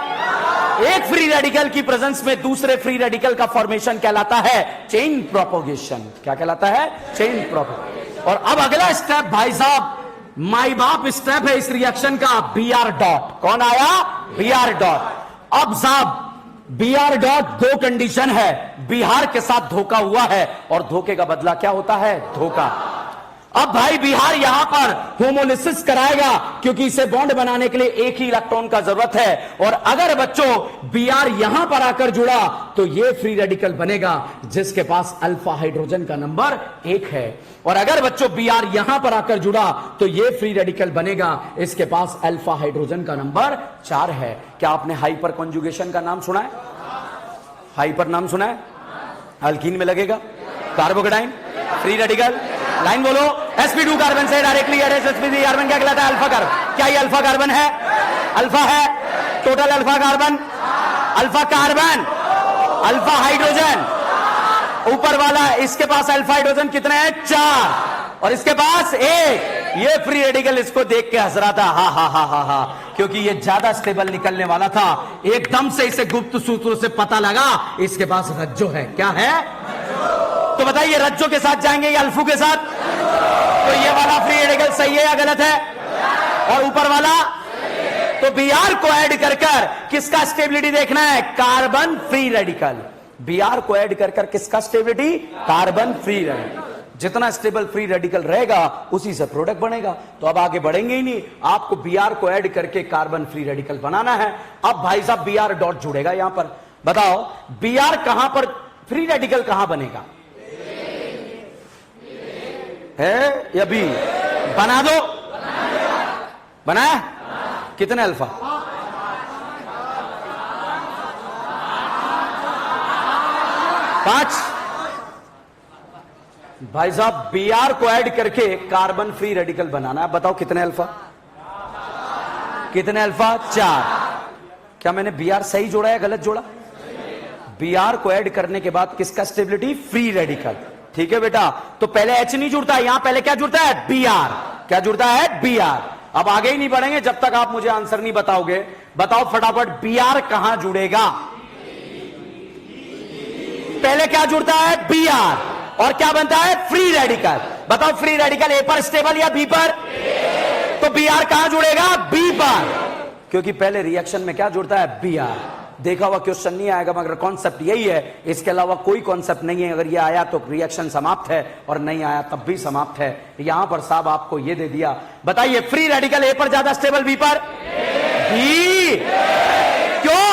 एक फ्री रेडिकल की प्रेजेंस में दूसरे फ्री रेडिकल का फॉर्मेशन कहलाता है चेन प्रोपोगेशन। क्या कहलाता है? Chain propagation. और अब अगला स्टेप भाई साहब माई बाप स्टेप है इस रिएक्शन का, बीआर डॉट। कौन आया? BR dot. अब साहब बीआर डॉट दो कंडीशन है, बिहार के साथ धोखा हुआ है, और धोखे का बदला क्या होता है? धोखा। अब भाई बिहार यहां पर होमोलिसिस कराएगा, क्योंकि इसे बॉन्ड बनाने के लिए एक ही इलेक्ट्रॉन का जरूरत है, और अगर बच्चों बीआर यहां पर आकर जुड़ा तो यह फ्री रेडिकल बनेगा जिसके पास अल्फा हाइड्रोजन का नंबर 1 है। और अगर बच्चों बीआर यहां पर आकर जुड़ा तो यह फ्री रेडिकल बनेगा, इसके पास अल्फा हाइड्रोजन का नंबर 4 है। क्या आपने हाइपर कॉन्जुगेशन का नाम सुना है? हाइपर नाम सुना है? अल्कीन में लगेगा कार्बोकेटाइन, फ्री रेडिकल। लाइन बोलो। sp2 कार्बन से डायरेक्टली sp3 कार्बन क्या कहलाता है? Alpha carbon. क्या ये अल्फा कार्बन है? अल्फा है। Total alpha carbon, alpha carbon, alpha hydrogen. ऊपर वाला इसके पास अल्फा हाइड्रोजन कितने हैं? 4, और इसके पास 1। ये फ्री रेडिकल इसको देख के हंस रहा था, हा हा हा हा हा, क्योंकि ये ज्यादा स्टेबल निकलने वाला था। एकदम से इसे गुप्त सूत्रों से पता लगा इसके पास रज्जो है। क्या है? तो बताइए रज्जो के साथ जाएंगे या अल्फू के साथ? तो ये वाला फ्री रेडिकल सही है या गलत है? और ऊपर वाला? तो बीआर को ऐड कर कर किसका स्टेबिलिटी देखना है? Carbon free radical. बीआर को ऐड कर कर किसका स्टेबिलिटी? Carbon free radical. जितना स्टेबल फ्री रेडिकल रहेगा उसी से प्रोडक्ट बनेगा। तो अब आगे बढ़ेंगे ही नहीं, आपको बीआर को ऐड करके कार्बन फ्री रेडिकल बनाना है। अब भाई साहब बीआर डॉट जुड़ेगा यहां पर। बताओ बीआर कहां पर फ्री रेडिकल कहां बनेगा? है या बी? बना दो। बनाया? कितने अल्फा? 5। भाई साहब बीआर को ऐड करके कार्बन फ्री रेडिकल बनाना है। बताओ कितने अल्फा? कितने अल्फा? 4। क्या मैंने बीआर सही जोड़ा या गलत जोड़ा? बीआर को ऐड करने के बाद किसका स्टेबिलिटी? Free radical. ठीक है बेटा, तो पहले एच नहीं जुड़ता है, यहां पहले क्या जुड़ता है? बीआर। क्या जुड़ता है? बीआर। अब आगे ही नहीं बढ़ेंगे जब तक आप मुझे आंसर नहीं बताओगे। बताओ फटाफट बीआर कहां जुड़ेगा? पहले क्या जुड़ता है? बीआर, और क्या बनता है? Free radical. बताओ फ्री रेडिकल ए पर स्टेबल या बी पर? तो बीआर कहां जुड़ेगा? बी पर, क्योंकि पहले रिएक्शन में क्या जुड़ता है? बीआर। देखा हुआ क्वेश्चन नहीं आएगा, मगर कॉन्सेप्ट यही है, इसके अलावा कोई कॉन्सेप्ट नहीं है। अगर ये आया तो रिएक्शन समाप्त है, और नहीं आया तब भी समाप्त है। यहां पर साहब आपको ये दे दिया। बताइए फ्री रेडिकल ए पर ज्यादा स्टेबल, बी पर? बी। क्यों?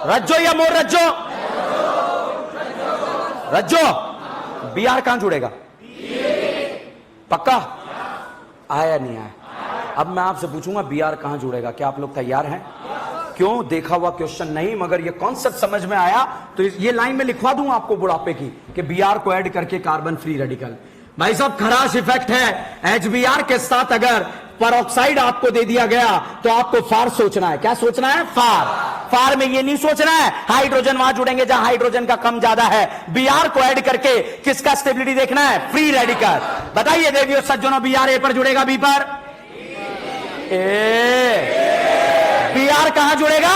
रज्जो या मोर रज्जो? रज्जो। बीआर कहां जुड़ेगा? पक्का? आया नहीं आया? अब मैं आपसे पूछूंगा बीआर कहां जुड़ेगा। क्या आप लोग तैयार हैं? क्यों? देखा हुआ क्वेश्चन नहीं, मगर ये कॉन्सेप्ट समझ में आया तो ये लाइन में लिखवा दूं आपको बुढ़ापे की, कि बीआर को ऐड करके कार्बन फ्री रेडिकल। भाई साहब खराश इफेक्ट है। एचबीआर के साथ अगर परऑक्साइड आपको दे दिया गया तो आपको फार सोचना है। क्या सोचना है? फार। फार में ये नहीं सोचना है हाइड्रोजन वहां जुड़ेंगे जहां हाइड्रोजन का कम ज्यादा है। Br को ऐड करके किसका स्टेबिलिटी देखना है? Free radical. बताइए देवियों सज्जनों, Br ए पर जुड़ेगा, बी पर Br कहां जुड़ेगा?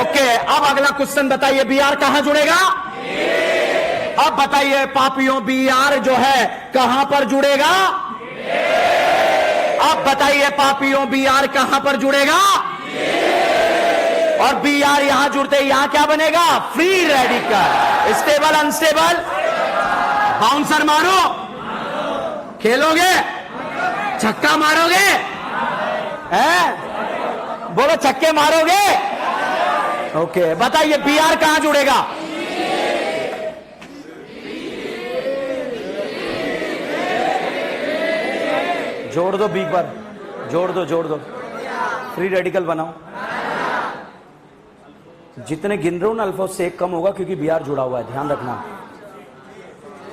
ओके, अब अगला क्वेश्चन बताइए, Br कहां जुड़ेगा? अब बताइए पापियों, Br जो है कहां पर जुड़ेगा? अब बताइए पापियों, Br कहां पर जुड़ेगा? और Br यहां जुड़ते ही यहां क्या बनेगा? Free radical. Stable unstable? Bouncer मारो, खेलोगे, छक्का मारोगे, हैं? बोलो छक्के मारोगे? ओके, बताइए Br कहां जुड़ेगा? जोड़ दो बी पर, जोड़ दो, फ्री रेडिकल बनाओ। जितने गिन रहे हो ना अल्फा उससे एक कम होगा क्योंकि Br जुड़ा हुआ है, ध्यान रखना।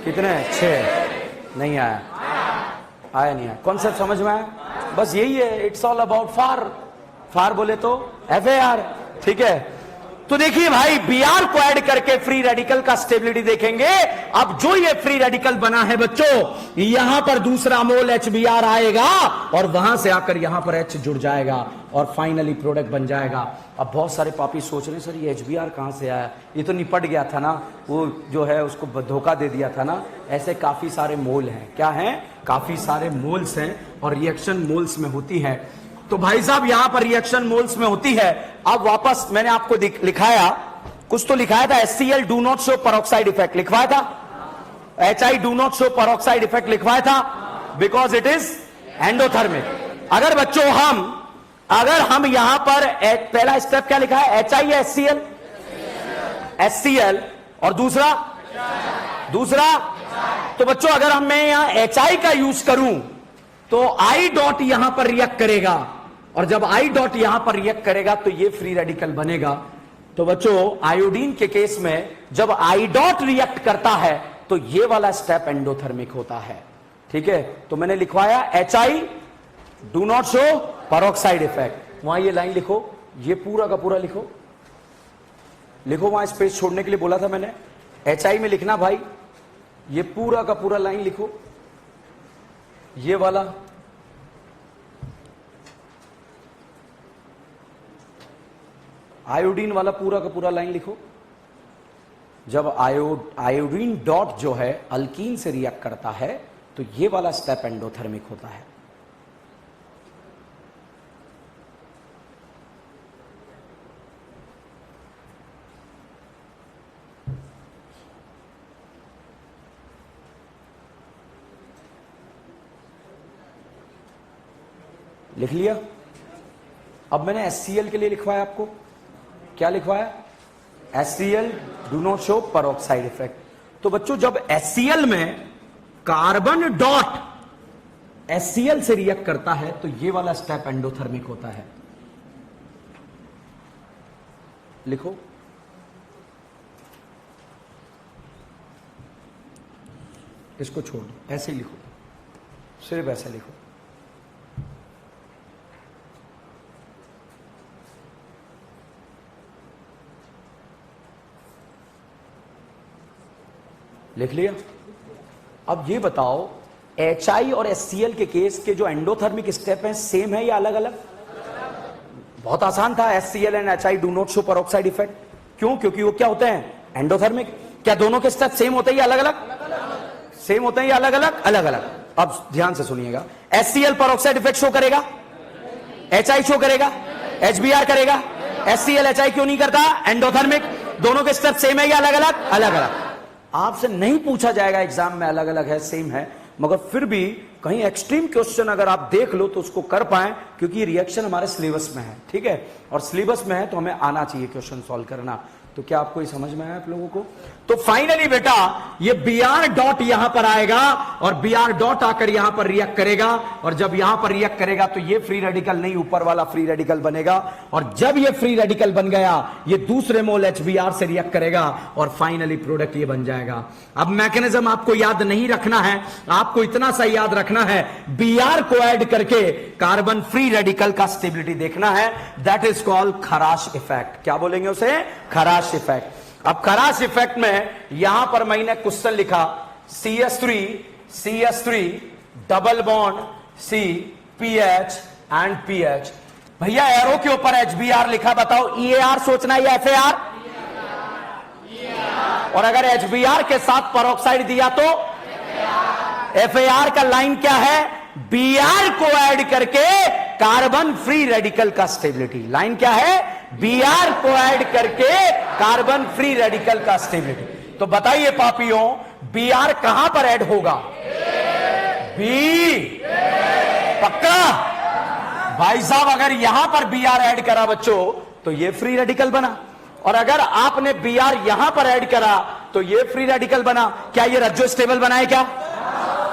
कितने? 6। नहीं आया, आया नहीं आया। कॉन्सेप्ट समझ में आया? बस यही है, इट्स ऑल अबाउट फार। फार बोले तो FAR, ठीक है। तो देखिए भाई, Br को ऐड करके फ्री रेडिकल का स्टेबिलिटी देखेंगे। अब जो ये फ्री रेडिकल बना है बच्चों, यहां पर दूसरा मोल HBr आएगा और वहां से आकर यहां पर H जुड़ जाएगा और फाइनली प्रोडक्ट बन जाएगा। अब बहुत सारे पापी सोच रहे सर ये HBr कहां से आया? ये तो निपट गया था ना, वो जो है उसको धोखा दे दिया था ना। ऐसे काफी सारे मोल हैं। क्या हैं? काफी सारे मोल्स हैं और रिएक्शन मोल्स में होती है। तो भाई साहब यहां पर रिएक्शन मोल्स में होती है। अब वापस मैंने आपको लिखाया, कुछ तो लिखाया था, HCl do not show peroxide effect लिखवाया था, HI do not show peroxide effect लिखवाया था बिकॉज इट इज एंडोथर्मिक। अगर हम यहां पर पहला स्टेप क्या लिखा है? HI या HCl? HCl। और दूसरा तो बच्चों अगर मैं यहां HI का यूज करूं तो I डॉट यहां पर रिएक्ट करेगा और जब I डॉट यहां पर रिएक्ट करेगा तो ये फ्री रेडिकल बनेगा। तो बच्चों आयोडीन के केस में जब I डॉट रिएक्ट करता है तो ये वाला स्टेप एंडोथर्मिक होता है, ठीक है। तो मैंने लिखवाया HI do not show peroxide effect. वहां ये लाइन लिखो, ये पूरा का पूरा लिखो, वहां स्पेस छोड़ने के लिए बोला था मैंने। HI में लिखना भाई, ये पूरा का पूरा लाइन लिखो, ये वाला आयोडीन वाला पूरा का पूरा लाइन लिखो। जब आयोडीन डॉट जो है अल्कीन से रिएक्ट करता है तो ये वाला स्टेप एंडोथर्मिक होता है। लिख लिया? अब मैंने HCl के लिए लिखवाया, आपको क्या लिखवाया? HCl do not show peroxide effect. तो बच्चों जब HCl में कार्बन डॉट HCl से रिएक्ट करता है तो ये वाला स्टेप एंडोथर्मिक होता है। लिखो, इसको छोड़ दो, ऐसे ही लिखो, सिर्फ ऐसे लिखो। लिख लिया? अब ये बताओ HI और HCl के केस के जो एंडोथर्मिक स्टेप हैं सेम है या अलग अलग? बहुत आसान था, HCl and HI do not show peroxide effect. क्यों? क्योंकि वो क्या होते हैं? एंडोथर्मिक। क्या दोनों के स्टेप सेम होते हैं या अलग अलग? सेम होते हैं या अलग अलग? अलग अलग। अब ध्यान से सुनिएगा, HCl पेरोक्साइड इफेक्ट शो करेगा, HI शो करेगा, HBr करेगा। HCl HI क्यों नहीं करता? एंडोथर्मिक। दोनों के स्टेप सेम है या अलग अलग? अलग अलग। आपसे नहीं पूछा जाएगा एग्जाम में अलग अलग है सेम है, मगर फिर भी कहीं एक्सट्रीम क्वेश्चन अगर आप देख लो तो उसको कर पाए, क्योंकि रिएक्शन हमारे सिलेबस में है, ठीक है। और सिलेबस में है तो हमें आना चाहिए क्वेश्चन सॉल्व करना। तो क्या आपको ये समझ में आया आप लोगों को? तो फाइनली बेटा ये Br डॉट यहां पर आएगा और Br डॉट आकर यहां पर रिएक्ट करेगा, और जब यहां पर रिएक्ट करेगा तो ये फ्री रेडिकल नहीं, ऊपर वाला फ्री रेडिकल बनेगा, और जब ये फ्री रेडिकल बन गया ये दूसरे मोल HBr से रिएक्ट करेगा और फाइनली प्रोडक्ट ये बन जाएगा। अब मैकेनिज्म आपको याद नहीं रखना है, आपको इतना सा याद रखना है, Br को ऐड करके कार्बन फ्री रेडिकल का स्टेबिलिटी देखना है। दैट इज कॉल्ड खराश इफेक्ट। क्या बोलेंगे उसे? खराश इफेक्ट। अब खराश इफेक्ट में यहां पर मैंने क्वेश्चन लिखा CH3 double bond C PH and PH। भैया एरो के ऊपर HBr लिखा, बताओ EAR सोचना है या FAR? और अगर HBr के साथ पेरोक्साइड दिया तो FAR का लाइन क्या है? Br को ऐड करके कार्बन फ्री रेडिकल का स्टेबिलिटी। लाइन क्या है? Br को ऐड करके कार्बन फ्री रेडिकल का स्टेबिलिटी। तो बताइए पापियों, Br कहां पर ऐड होगा? बी पक्का? भाई साहब अगर यहां पर Br ऐड करा बच्चों तो ये फ्री रेडिकल बना, और अगर आपने Br यहां पर ऐड करा तो ये फ्री रेडिकल बना। क्या ये रज्जो स्टेबल बनाए क्या?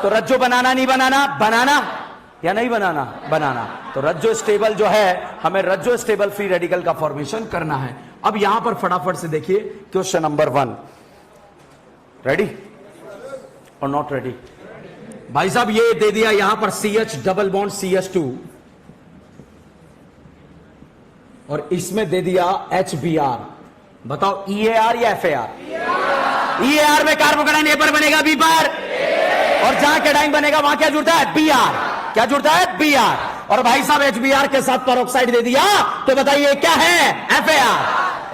तो रज्जो बनाना नहीं बनाना? बनाना या नहीं बनाना? बनाना। तो रज्जो स्टेबल जो है, हमें रज्जो स्टेबल फ्री रेडिकल का फॉर्मेशन करना है। अब यहां पर फटाफट से देखिए क्वेश्चन नंबर 1। रेडी और नॉट रेडी? भाई साहब ये दे दिया यहां पर CH डबल बॉन्ड CH2 और इसमें दे दिया HBr। बताओ EAR या FAR? EAR में कार्बोकेटाइन ए पर बनेगा बी पर, और जहां कैटाइन बनेगा वहां क्या जुड़ता है? Br। क्या जुड़ता है? Br। और भाई साहब HBr के साथ पेरोक्साइड दे दिया तो बताइए क्या है? FAR।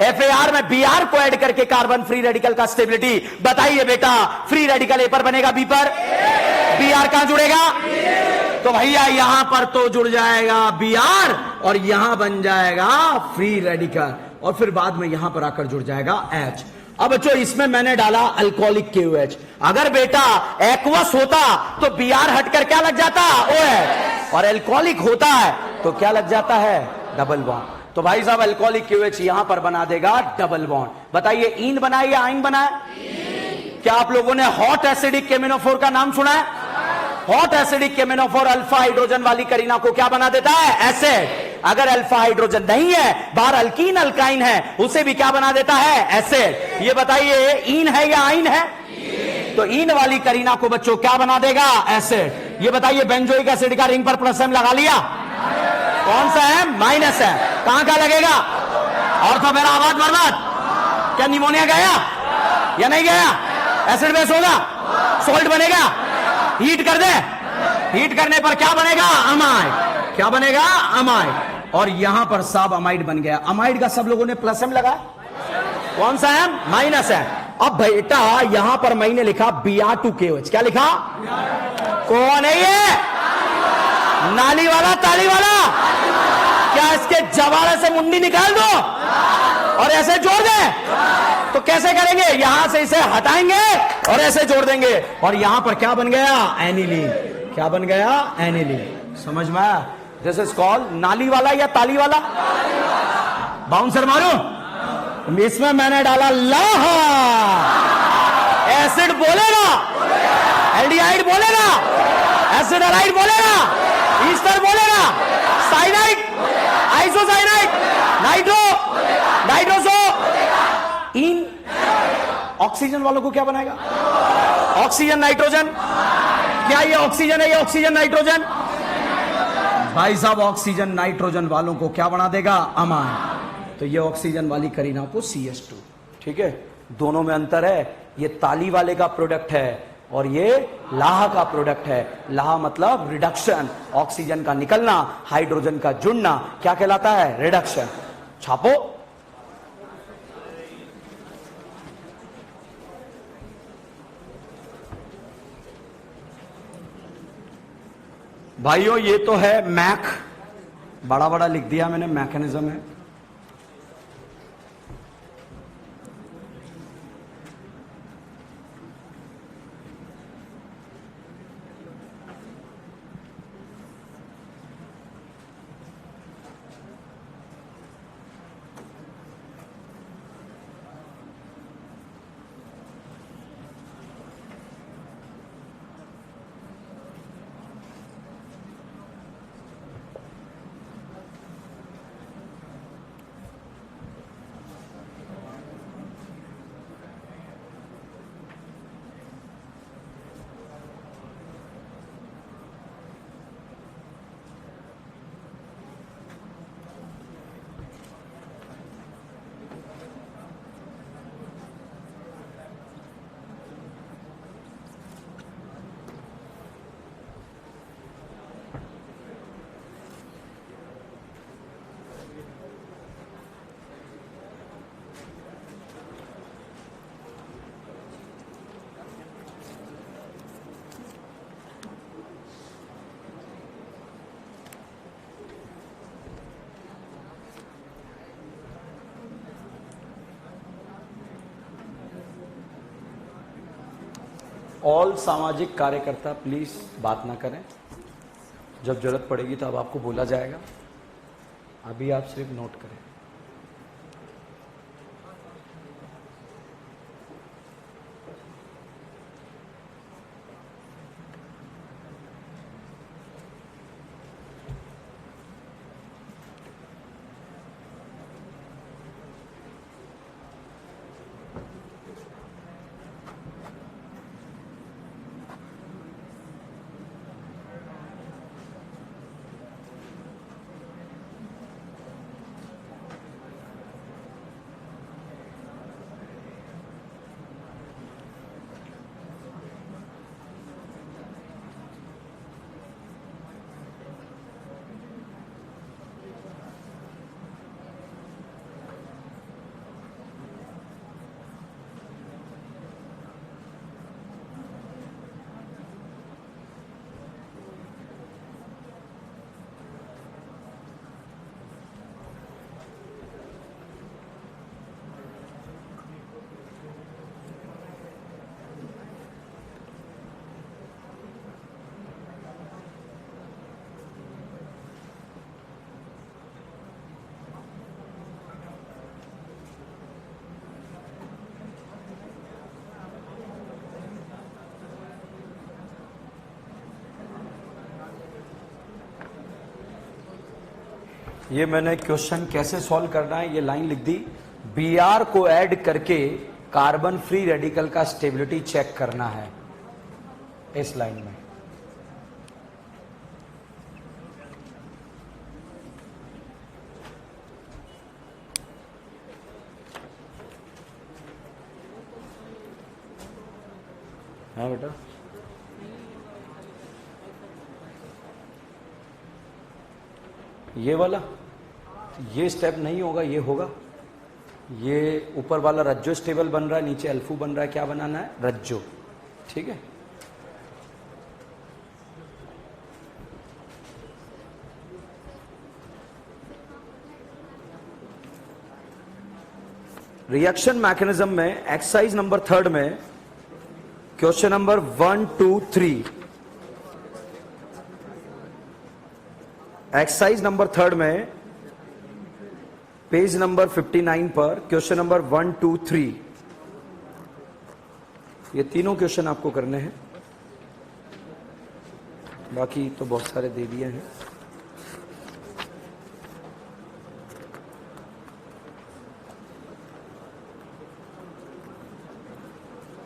FAR में Br को ऐड करके कार्बन फ्री रेडिकल का स्टेबिलिटी। बताइए बेटा फ्री रेडिकल ए पर बनेगा बी पर, Br कहां जुड़ेगा? तो भैया यहां पर तो जुड़ जाएगा Br और यहां बन जाएगा फ्री रेडिकल, और फिर बाद में यहां पर आकर जुड़ जाएगा H। अब बच्चों इसमें मैंने डाला अल्कोहलिक KOH। अगर बेटा एक्वस होता तो Br हटकर क्या लग जाता? OH। और अल्कोहलिक होता है तो क्या लग जाता है? Double bond. तो भाई साहब अल्कोहलिक KOH यहां पर बना देगा डबल बॉन्ड। बताइए इन बनाए या आइन बनाए? क्या आप लोगों ने हॉट एसिडिक केमिनोफोर का नाम सुना है? हॉट एसिडिक केमिनोफोर अल्फा हाइड्रोजन वाली करीना को क्या बना देता है? एसिड। अगर अल्फा हाइड्रोजन नहीं है, बाहर अल्कीन अल्काइन है, उसे भी क्या बना देता है? एसिड। ये बताइए इन है या आइन है? तो इन वाली करीना को बच्चों क्या बना देगा? एसिड। ये बताइए बेंजोइक एसिड का रिंग पर प्लस M लगा लिया, कौन सा है? माइनस है। कहां का लगेगा? और तो मेरा आवाज बर्बाद। क्या निमोनिया गया या नहीं गया? एसिड बेस होगा, सोल्ट बनेगा, हीट कर दे, हीट करने पर क्या बनेगा? अमाइड। क्या बनेगा? अमाइड। और यहां पर साब अमाइड बन गया। अमाइड का सब लोगों ने प्लस M लगा, कौन सा है? माइनस है। अब बेटा यहां पर मैंने लिखा Br2KOH। क्या लिखा? कौन है ये? नाली वाला ताली वाला? क्या इसके जवाड़े से मुंडी निकाल दो और ऐसे जोड़ दे? तो कैसे करेंगे? यहां से इसे हटाएंगे और ऐसे जोड़ देंगे, और यहां पर क्या बन गया? एनिलीन। क्या बन गया? एनिलीन। समझ में आया? दिस इज कॉल्ड नाली वाला या ताली वाला? बाउंसर मारो। इसमें मैंने डाला लाहा। एसिड बोलेगा, एल्डिहाइड बोलेगा, एसिडाइड बोलेगा, ईस्टर बोलेगा, साइनाइड, आइसोसाइनाइड, नाइट्रो, नाइट्रोसो, इन। ऑक्सीजन वालों को क्या बनाएगा? Oxygen nitrogen. क्या ये ऑक्सीजन है? ये ऑक्सीजन नाइट्रोजन? भाई साहब ऑक्सीजन नाइट्रोजन वालों को क्या बना देगा? अमाइन। तो ये ऑक्सीजन वाली करीना को CH2। ठीक है, दोनों में अंतर है। ये ताली वाले का प्रोडक्ट है और ये लाहा का प्रोडक्ट है। लाहा मतलब रिडक्शन, ऑक्सीजन का निकलना, हाइड्रोजन का जुड़ना, क्या कहलाता है? रिडक्शन। छापो। भाइयों ये तो है मैक, बड़ा बड़ा लिख दिया मैंने, मैकेनिज्म है। ऑल सामाजिक कार्यकर्ता प्लीज बात ना करें, जब जरूरत पड़ेगी तो अब आपको बोला जाएगा, अभी आप सिर्फ नोट करें। ये मैंने क्वेश्चन कैसे सॉल्व करना है ये लाइन लिख दी, Br को ऐड करके कार्बन फ्री रेडिकल का स्टेबिलिटी चेक करना है इस लाइन में। हाँ बेटा, ये वाला, ये स्टेप नहीं होगा, ये होगा। ये ऊपर वाला रज्जो स्टेबल बन रहा है, नीचे अल्फू बन रहा है, क्या बनाना है? रज्जो। ठीक है, रिएक्शन मैकेनिज्म में एक्सरसाइज नंबर 3 में क्वेश्चन नंबर 1, 2, 3, एक्सरसाइज नंबर 3 में पेज नंबर 59 पर क्वेश्चन नंबर 1, 2, 3, ये तीनों क्वेश्चन आपको करने हैं, बाकी तो बहुत सारे दे दिए हैं।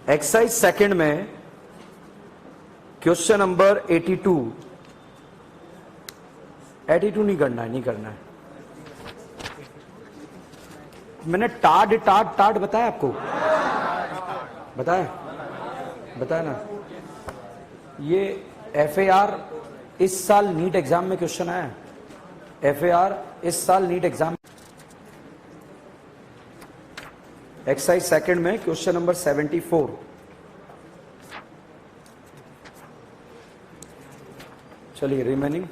एक्सरसाइज सेकंड में क्वेश्चन नंबर 82 नहीं करना है, नहीं करना है। मैंने टाड बताया आपको, बताया ना। ये FAR इस साल नीट एग्जाम में क्वेश्चन आया, FAR इस साल नीट एग्जाम। एक्सरसाइज सेकंड में क्वेश्चन नंबर 74, चलिए रिमेनिंग